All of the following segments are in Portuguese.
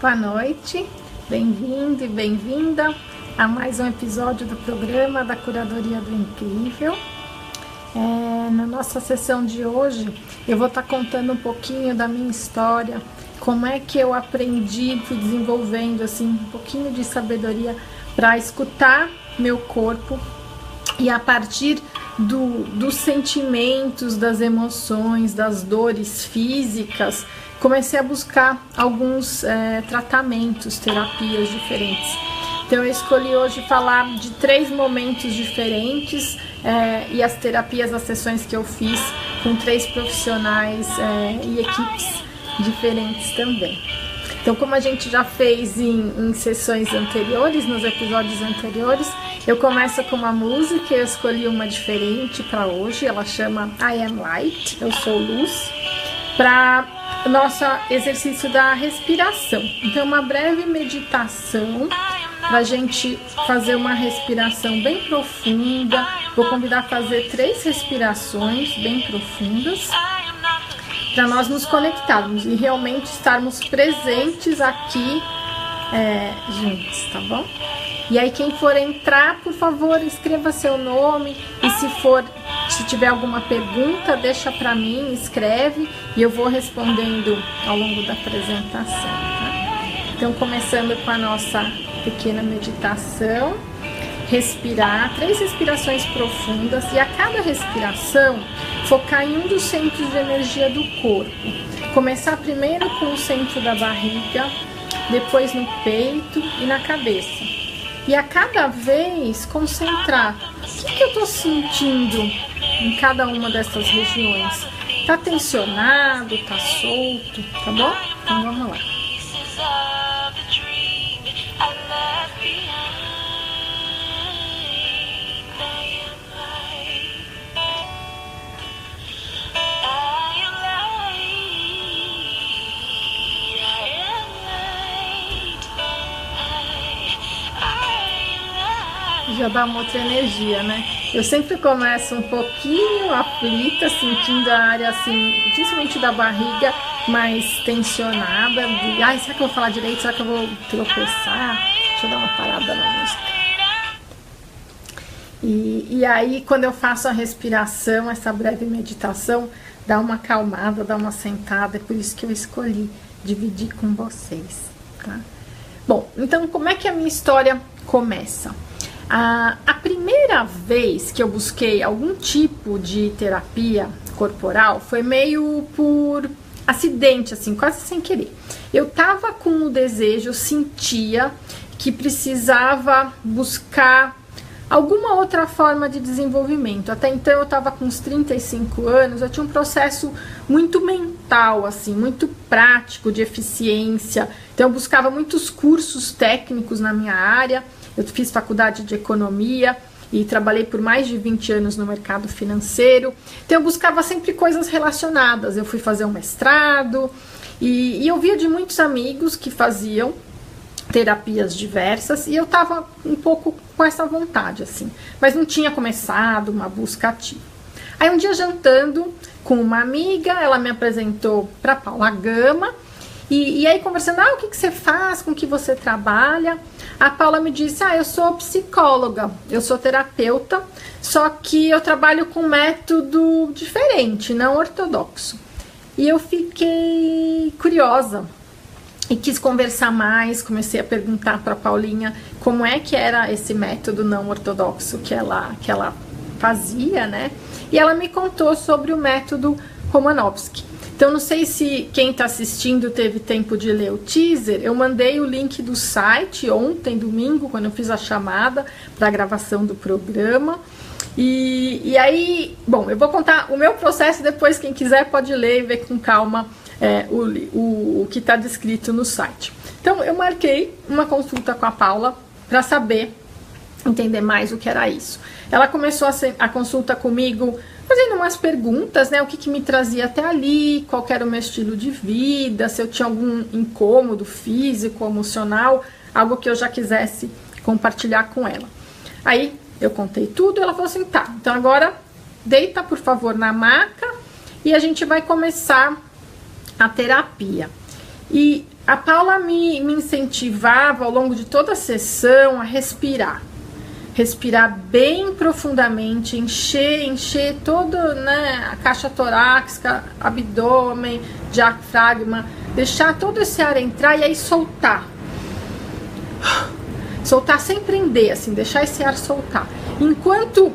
Boa noite, bem-vindo e bem-vinda a mais um episódio do programa da Curadoria do Incrível. Na nossa sessão de hoje, eu vou estar contando um pouquinho da minha história, como é que eu aprendi, fui desenvolvendo assim, um pouquinho de sabedoria para escutar meu corpo e a partir dos sentimentos, das emoções, das dores físicas, comecei a buscar alguns tratamentos, terapias diferentes. Então eu escolhi hoje falar de 3 momentos diferentes e as terapias, as sessões que eu fiz com 3 profissionais e equipes diferentes também. Então, como a gente já fez em sessões anteriores, nos episódios anteriores, eu começo com uma música, eu escolhi uma diferente para hoje, ela chama I Am Light, eu sou luz, para nosso exercício da respiração. Então, uma breve meditação para a gente fazer uma respiração bem profunda. Vou convidar a fazer 3 respirações bem profundas para nós nos conectarmos e realmente estarmos presentes aqui juntos, tá bom? E aí quem for entrar, por favor, escreva seu nome e se tiver alguma pergunta, deixa para mim, escreve e eu vou respondendo ao longo da apresentação, tá? Então, começando com a nossa pequena meditação, respirar, 3 respirações profundas e a cada respiração focar em um dos centros de energia do corpo. Começar primeiro com o centro da barriga, depois no peito e na cabeça. E a cada vez concentrar o que eu estou sentindo em cada uma dessas regiões. Tá tensionado, tá solto, tá bom? Então vamos lá. Já dá uma outra energia, né? Eu sempre começo um pouquinho aflita, sentindo a área assim, principalmente da barriga, mais tensionada. Ai, será que eu vou falar direito? Será que eu vou tropeçar? Deixa eu dar uma parada na música. E aí, quando eu faço a respiração, essa breve meditação, dá uma acalmada, dá uma sentada. É por isso que eu escolhi dividir com vocês, tá? Bom, então como é que a minha história começa? A primeira vez que eu busquei algum tipo de terapia corporal foi meio por acidente, assim, quase sem querer. Eu tava com o desejo, eu sentia que precisava buscar alguma outra forma de desenvolvimento. Até então eu tava com uns 35 anos, eu tinha um processo muito mental, assim, muito prático de eficiência. Então eu buscava muitos cursos técnicos na minha área. Eu fiz faculdade de economia e trabalhei por mais de 20 anos no mercado financeiro. Então eu buscava sempre coisas relacionadas. Eu fui fazer um mestrado e eu via de muitos amigos que faziam terapias diversas e eu estava um pouco com essa vontade, assim. Mas não tinha começado uma busca ativa. Aí um dia jantando com uma amiga, ela me apresentou para Paula Gama. E aí conversando, o que você faz, com o que você trabalha? A Paula me disse, eu sou psicóloga, eu sou terapeuta, só que eu trabalho com um método diferente, não ortodoxo. E eu fiquei curiosa e quis conversar mais, comecei a perguntar para a Paulinha como é que era esse método não ortodoxo que ela fazia, né? E ela me contou sobre o método Romanovsky. Então, não sei se quem está assistindo teve tempo de ler o teaser. Eu mandei o link do site ontem, domingo, quando eu fiz a chamada para a gravação do programa. E aí, bom, eu vou contar o meu processo, depois quem quiser pode ler e ver com calma o que está descrito no site. Então, eu marquei uma consulta com a Paula para saber, entender mais o que era isso. Ela começou a consulta comigo fazendo umas perguntas, né? O que me trazia até ali, qual era o meu estilo de vida, se eu tinha algum incômodo físico, emocional, algo que eu já quisesse compartilhar com ela. Aí eu contei tudo e ela falou assim, tá, então agora deita por favor na maca e a gente vai começar a terapia. E a Paula me incentivava ao longo de toda a sessão a respirar. Respirar bem profundamente, encher todo, né, a caixa torácica, abdômen, diafragma, deixar todo esse ar entrar e aí soltar. Soltar sem prender, assim, deixar esse ar soltar. Enquanto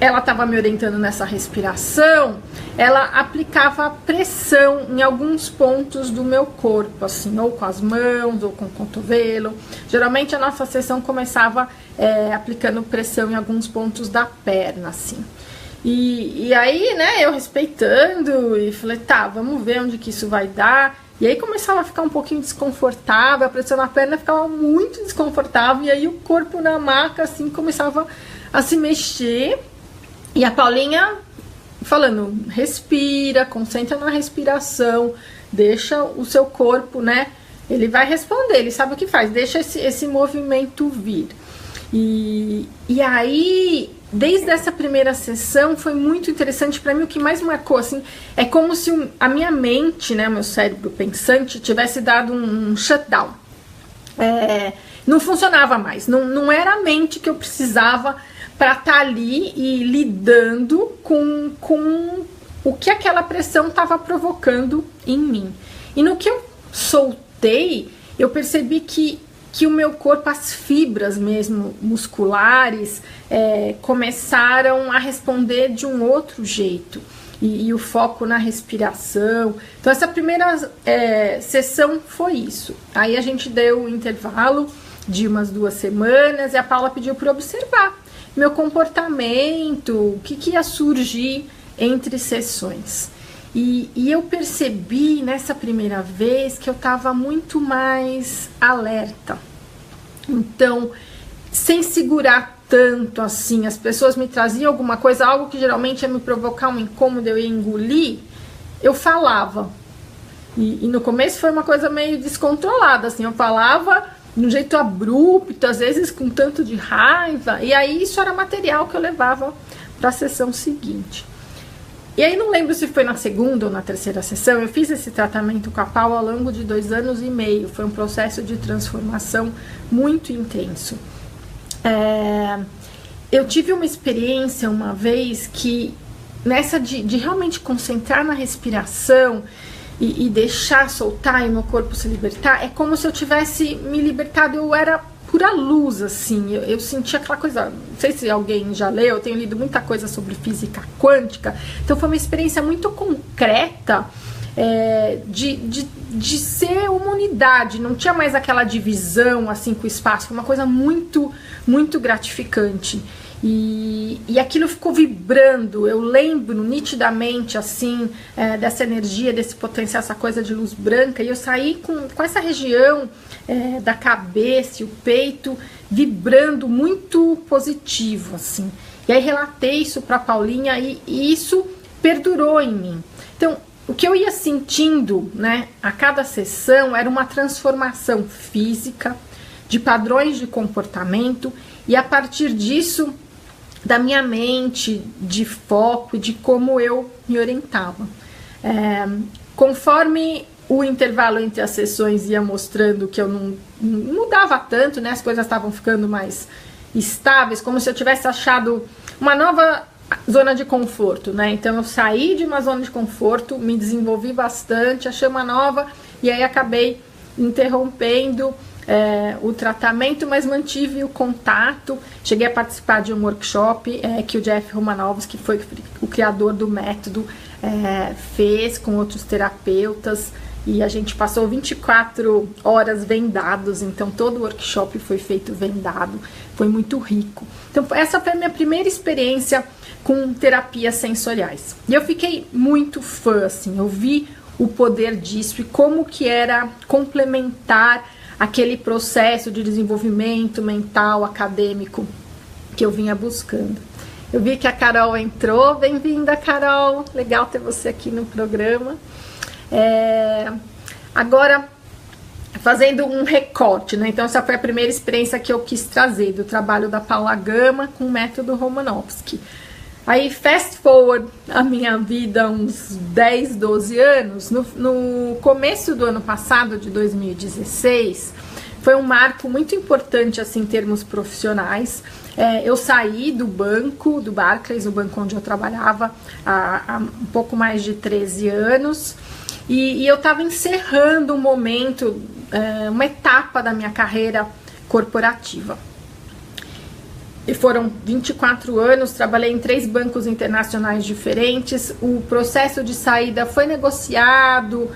ela estava me orientando nessa respiração, ela aplicava pressão em alguns pontos do meu corpo, assim, ou com as mãos, ou com o cotovelo. Geralmente a nossa sessão começava aplicando pressão em alguns pontos da perna, assim. E aí, né, eu respeitando e falei, tá, vamos ver onde que isso vai dar. E aí começava a ficar um pouquinho desconfortável, a pressão na perna ficava muito desconfortável, e aí o corpo na maca, assim, começava a se mexer. E a Paulinha falando, respira, concentra na respiração, deixa o seu corpo, né? Ele vai responder, ele sabe o que faz, deixa esse movimento vir. E aí, desde essa primeira sessão, foi muito interessante para mim. O que mais marcou, assim, é como se a minha mente, né, meu cérebro pensante, tivesse dado um shutdown. Não funcionava mais, não era a mente que eu precisava para estar ali e lidando com o que aquela pressão estava provocando em mim. E no que eu soltei, eu percebi que o meu corpo, as fibras mesmo musculares, começaram a responder de um outro jeito. E o foco na respiração. Então essa primeira sessão foi isso. Aí a gente deu um intervalo de umas 2 semanas e a Paula pediu para observar meu comportamento, o que ia surgir entre sessões. E eu percebi nessa primeira vez que eu estava muito mais alerta. Então, sem segurar tanto assim, as pessoas me traziam alguma coisa, algo que geralmente ia me provocar um incômodo, eu ia engolir, eu falava. E no começo foi uma coisa meio descontrolada, assim, eu falava de um jeito abrupto, às vezes com tanto de raiva, e aí isso era material que eu levava para a sessão seguinte. E aí não lembro se foi na segunda ou na terceira sessão, eu fiz esse tratamento com a Paula ao longo de 2 anos e meio, foi um processo de transformação muito intenso. Eu tive uma experiência uma vez que, nessa de realmente concentrar na respiração e deixar soltar e meu corpo se libertar, é como se eu tivesse me libertado, eu era pura luz, assim, eu sentia aquela coisa, não sei se alguém já leu, eu tenho lido muita coisa sobre física quântica, então foi uma experiência muito concreta, de ser uma unidade, não tinha mais aquela divisão, assim, com o espaço, foi uma coisa muito, muito gratificante. E aquilo ficou vibrando, eu lembro nitidamente, assim, dessa energia, desse potencial, essa coisa de luz branca, e eu saí com essa região da cabeça e o peito vibrando muito positivo, assim. E aí relatei isso para Paulinha e isso perdurou em mim. Então, o que eu ia sentindo, né, a cada sessão era uma transformação física, de padrões de comportamento, e a partir disso, da minha mente, de foco e de como eu me orientava. Conforme o intervalo entre as sessões ia mostrando que eu não mudava tanto, né, as coisas estavam ficando mais estáveis, como se eu tivesse achado uma nova zona de conforto, né? Então eu saí de uma zona de conforto, me desenvolvi bastante, achei uma nova e aí acabei interrompendo o tratamento, mas mantive o contato. Cheguei a participar de um workshop que o Jeff Romanovski, que foi o criador do método, fez com outros terapeutas, e a gente passou 24 horas vendados, então todo o workshop foi feito vendado, foi muito rico. Então essa foi a minha primeira experiência com terapias sensoriais, e eu fiquei muito fã, assim, eu vi o poder disso e como que era complementar aquele processo de desenvolvimento mental, acadêmico que eu vinha buscando. Eu vi que a Carol entrou, bem-vinda, Carol, legal ter você aqui no programa. Agora, fazendo um recorte, né? Então essa foi a primeira experiência que eu quis trazer do trabalho da Paula Gama com o método Romanovski. Aí, fast forward a minha vida, uns 10, 12 anos, no começo do ano passado, de 2016, foi um marco muito importante, assim, em termos profissionais. Eu saí do banco, do Barclays, o banco onde eu trabalhava há um pouco mais de 13 anos, e eu estava encerrando um momento, uma etapa da minha carreira corporativa. E foram 24 anos, trabalhei em 3 bancos internacionais diferentes, o processo de saída foi negociado,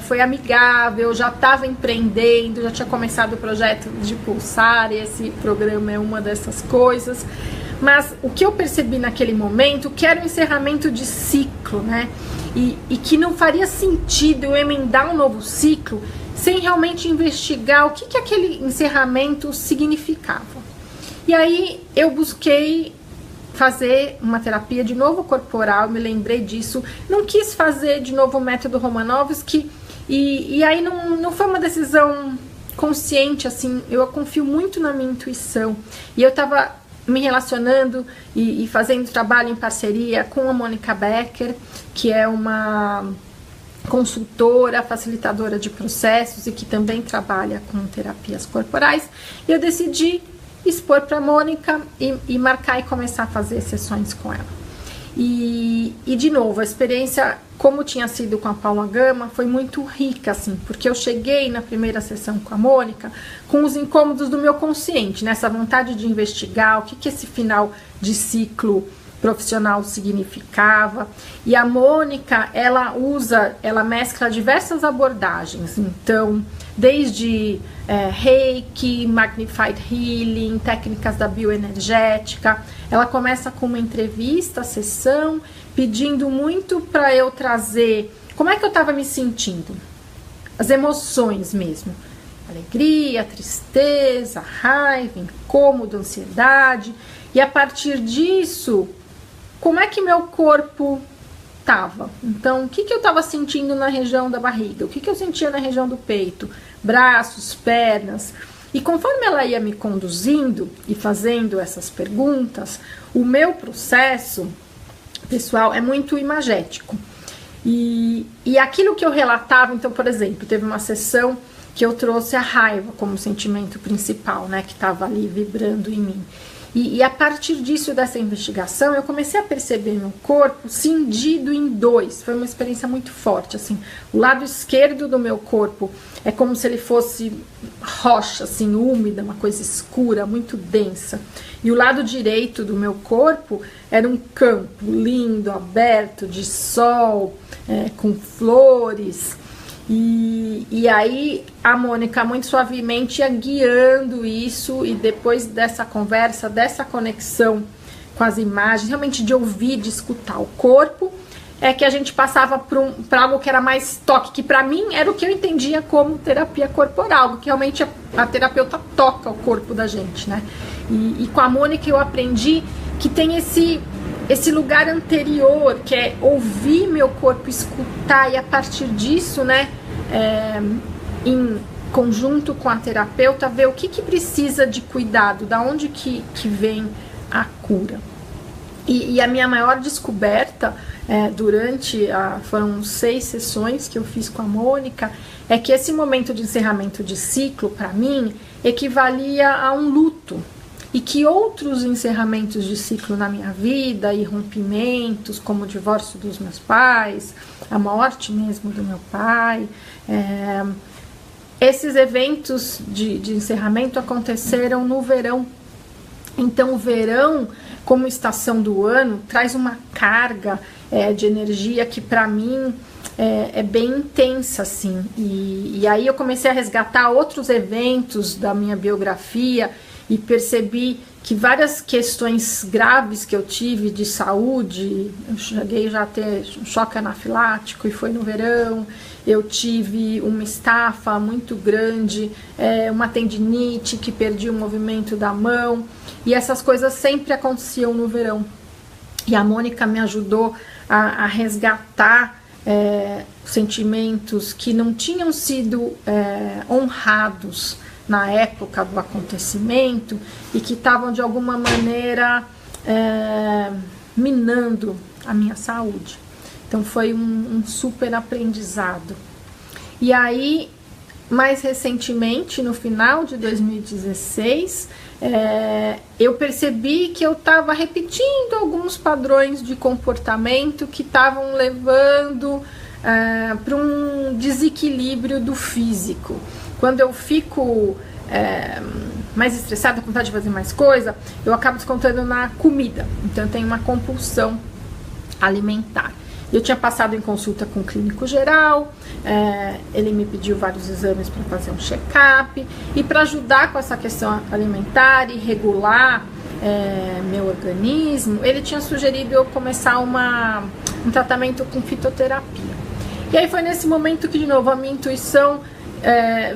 foi amigável, já estava empreendendo, já tinha começado o projeto de Pulsar, e esse programa é uma dessas coisas. Mas o que eu percebi naquele momento, que era um encerramento de ciclo, né? E que não faria sentido eu emendar um novo ciclo sem realmente investigar o que aquele encerramento significava. E aí eu busquei fazer uma terapia de novo corporal, me lembrei disso, não quis fazer de novo o método Romanovski, e aí não foi uma decisão consciente, assim, eu confio muito na minha intuição, e eu estava me relacionando e fazendo trabalho em parceria com a Mônica Becker, que é uma consultora, facilitadora de processos e que também trabalha com terapias corporais, e eu decidi expor para a Mônica e marcar e começar a fazer sessões com ela. E de novo, a experiência, como tinha sido com a Paula Gama, foi muito rica, assim, porque eu cheguei na primeira sessão com a Mônica com os incômodos do meu consciente, né? Essa vontade de investigar o que esse final de ciclo profissional significava. E a Mônica, ela mescla diversas abordagens, então, desde Reiki, Magnified Healing, técnicas da bioenergética. Ela começa com uma entrevista, sessão, pedindo muito para eu trazer como é que eu estava me sentindo, as emoções mesmo, alegria, tristeza, raiva, incômodo, ansiedade, e a partir disso, como é que meu corpo estava. Então, o que eu estava sentindo na região da barriga, o que eu sentia na região do peito, braços, pernas. E conforme ela ia me conduzindo e fazendo essas perguntas, o meu processo, pessoal, é muito imagético. E aquilo que eu relatava, então, por exemplo, teve uma sessão que eu trouxe a raiva como sentimento principal, né, que estava ali vibrando em mim. E a partir disso, dessa investigação, eu comecei a perceber meu corpo cindido em 2. Foi uma experiência muito forte, assim. O lado esquerdo do meu corpo é como se ele fosse rocha, assim, úmida, uma coisa escura, muito densa. E o lado direito do meu corpo era um campo lindo, aberto, de sol, com flores. E aí a Mônica muito suavemente ia guiando isso, e depois dessa conversa, dessa conexão com as imagens, realmente de ouvir, de escutar o corpo, é que a gente passava para algo que era mais toque, que para mim era o que eu entendia como terapia corporal, que realmente a terapeuta toca o corpo da gente, né? E com a Mônica eu aprendi que tem esse lugar anterior, que é ouvir meu corpo, escutar, e a partir disso, né, em conjunto com a terapeuta, ver o que precisa de cuidado, da onde que vem a cura. E a minha maior descoberta foram 6 sessões que eu fiz com a Mônica, é que esse momento de encerramento de ciclo, para mim, equivalia a um luto. E que outros encerramentos de ciclo na minha vida e rompimentos, como o divórcio dos meus pais, a morte mesmo do meu pai, esses eventos de encerramento aconteceram no verão. Então o verão, como estação do ano, traz uma carga de energia que para mim é bem intensa, assim. E aí eu comecei a resgatar outros eventos da minha biografia e percebi que várias questões graves que eu tive de saúde, eu cheguei já a ter um choque anafilático e foi no verão, eu tive uma estafa muito grande, uma tendinite que perdi o movimento da mão, e essas coisas sempre aconteciam no verão. E a Mônica me ajudou a resgatar sentimentos que não tinham sido honrados na época do acontecimento e que estavam de alguma maneira minando a minha saúde. Então foi um super aprendizado. E aí, mais recentemente, no final de 2016, eu percebi que eu estava repetindo alguns padrões de comportamento que estavam levando para um desequilíbrio do físico. Quando eu fico mais estressada, com vontade de fazer mais coisa, eu acabo descontando na comida. Então eu tenho uma compulsão alimentar. Eu tinha passado em consulta com o clínico geral, ele me pediu vários exames para fazer um check-up, e para ajudar com essa questão alimentar e regular meu organismo, ele tinha sugerido eu começar um tratamento com fitoterapia. E aí foi nesse momento que, de novo, a minha intuição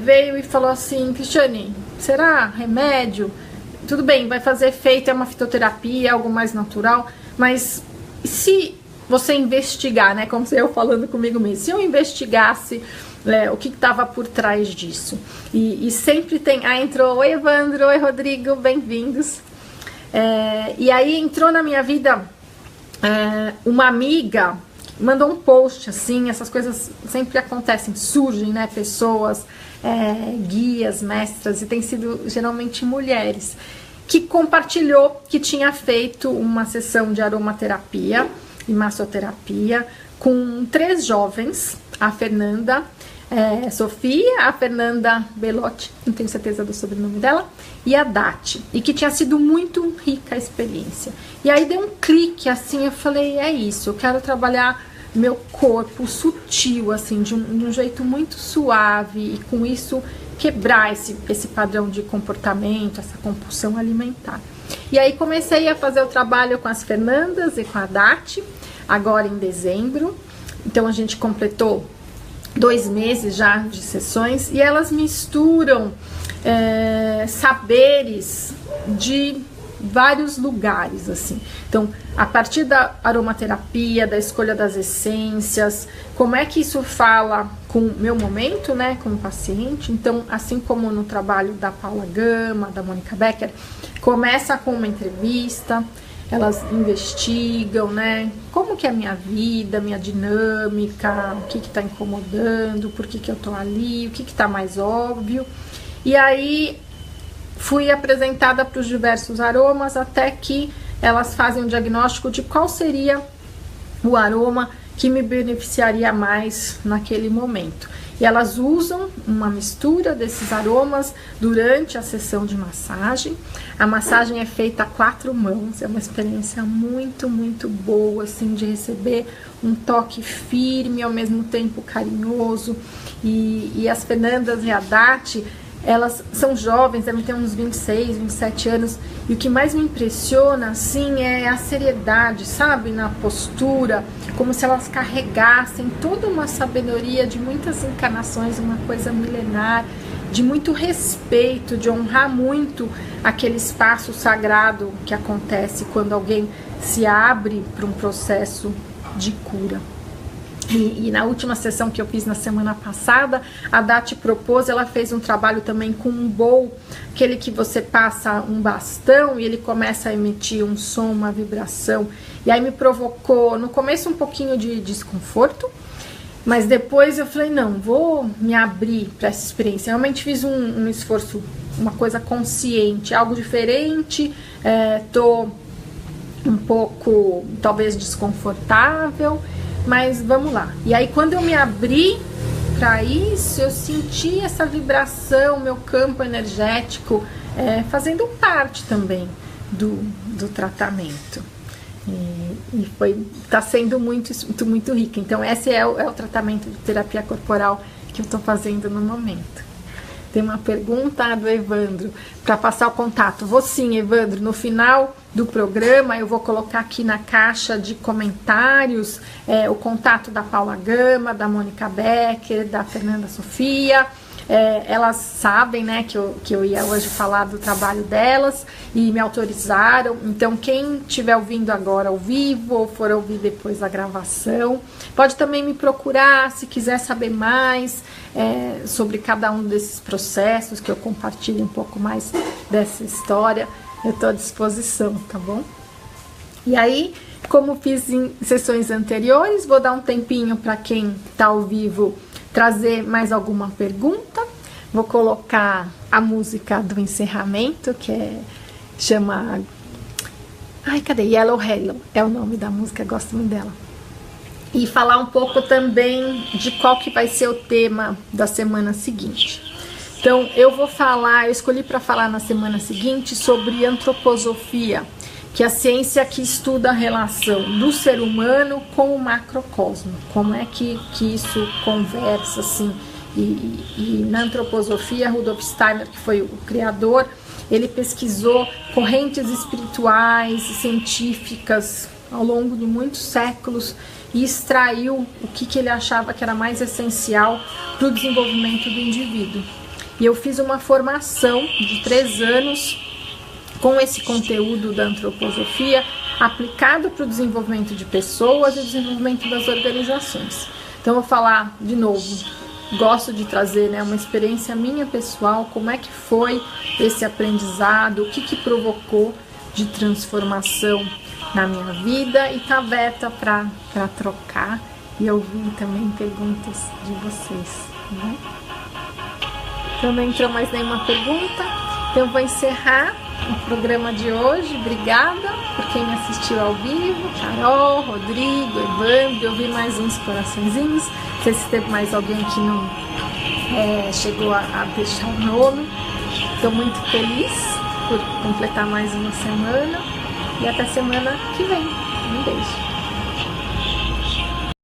veio e falou assim: Cristiane, será remédio? Tudo bem, vai fazer efeito, é uma fitoterapia, algo mais natural, mas se você investigar, né, como eu falando comigo mesmo, se eu investigasse o que estava por trás disso, e sempre tem, entrou, oi Evandro, oi Rodrigo, bem-vindos, e aí entrou na minha vida uma amiga, mandou um post, assim, essas coisas sempre acontecem, surgem, né, pessoas, guias, mestras, e tem sido geralmente mulheres, que compartilhou que tinha feito uma sessão de aromaterapia e massoterapia com 3 jovens, a Fernanda Sofia, a Fernanda Belotti, não tenho certeza do sobrenome dela, e a Dati, e que tinha sido muito rica a experiência. E aí deu um clique, assim, eu falei, é isso, eu quero trabalhar meu corpo sutil, assim, de um jeito muito suave, e com isso quebrar esse padrão de comportamento, essa compulsão alimentar. E aí comecei a fazer o trabalho com as Fernandas e com a Dati, agora em dezembro. Então a gente completou 2 meses já de sessões, e elas misturam saberes de vários lugares, assim. Então, a partir da aromaterapia, da escolha das essências, como é que isso fala com o meu momento, né, como paciente. Então, assim como no trabalho da Paula Gama, da Mônica Becker, começa com uma entrevista, elas investigam, né, como que é a minha vida, minha dinâmica, o que está incomodando, por que eu tô ali, o que está mais óbvio. E aí fui apresentada para os diversos aromas, até que elas fazem um diagnóstico de qual seria o aroma que me beneficiaria mais naquele momento. E elas usam uma mistura desses aromas durante a sessão de massagem. A massagem é feita a 4 mãos, é uma experiência muito, muito boa, assim, de receber um toque firme, ao mesmo tempo carinhoso. E as Fernandas e a Dati, elas são jovens, devem ter uns 26, 27 anos, e o que mais me impressiona, assim, é a seriedade, sabe, na postura, como se elas carregassem toda uma sabedoria de muitas encarnações, uma coisa milenar, de muito respeito, de honrar muito aquele espaço sagrado que acontece quando alguém se abre para um processo de cura. E na última sessão que eu fiz na semana passada, a Dati propôs, ela fez um trabalho também com um bowl, aquele que você passa um bastão e ele começa a emitir um som, uma vibração. E aí me provocou, no começo, um pouquinho de desconforto, mas depois eu falei, não, vou me abrir para essa experiência. Realmente fiz um esforço, uma coisa consciente, algo diferente, tô um pouco, talvez, desconfortável, mas vamos lá. E aí quando eu me abri para isso, eu senti essa vibração, meu campo energético fazendo parte também do tratamento. E tá sendo muito rica. Então esse é o tratamento de terapia corporal que eu tô fazendo no momento. Tem uma pergunta do Evandro, para passar o contato. Vou sim, Evandro, no final do programa eu vou colocar aqui na caixa de comentários o contato da Paula Gama, da Mônica Becker, da Fernanda Sofia. Elas sabem, né, que eu ia hoje falar do trabalho delas e me autorizaram. Então quem estiver ouvindo agora ao vivo ou for ouvir depois da gravação, pode também me procurar se quiser saber mais sobre cada um desses processos, que eu compartilhe um pouco mais dessa história. Eu estou à disposição, tá bom? E aí, como fiz em sessões anteriores, vou dar um tempinho para quem está ao vivo trazer mais alguma pergunta. Vou colocar a música do encerramento, que chama... Ai, cadê? Yellow Hello é o nome da música, gosto muito dela. E falar um pouco também de qual que vai ser o tema da semana seguinte. Então, eu escolhi para falar na semana seguinte sobre antroposofia, que é a ciência que estuda a relação do ser humano com o macrocosmo. Como é que isso conversa, assim. E na antroposofia, Rudolf Steiner, que foi o criador, ele pesquisou correntes espirituais e científicas ao longo de muitos séculos e extraiu o que ele achava que era mais essencial para o desenvolvimento do indivíduo. E eu fiz uma formação de 3 anos com esse conteúdo da antroposofia aplicado para o desenvolvimento de pessoas e o desenvolvimento das organizações. Então, eu vou falar de novo, gosto de trazer, né, uma experiência minha pessoal, como é que foi esse aprendizado, o que provocou de transformação na minha vida, e tá aberta para trocar e ouvir também perguntas de vocês, né? Então não entrou mais nenhuma pergunta, então eu vou encerrar o programa de hoje. Obrigada por quem me assistiu ao vivo, Carol, Rodrigo, Evandro, eu vi mais uns coraçõezinhos, não sei se teve mais alguém que não chegou a deixar o nome. Estou muito feliz por completar mais uma semana e até semana que vem. Um beijo.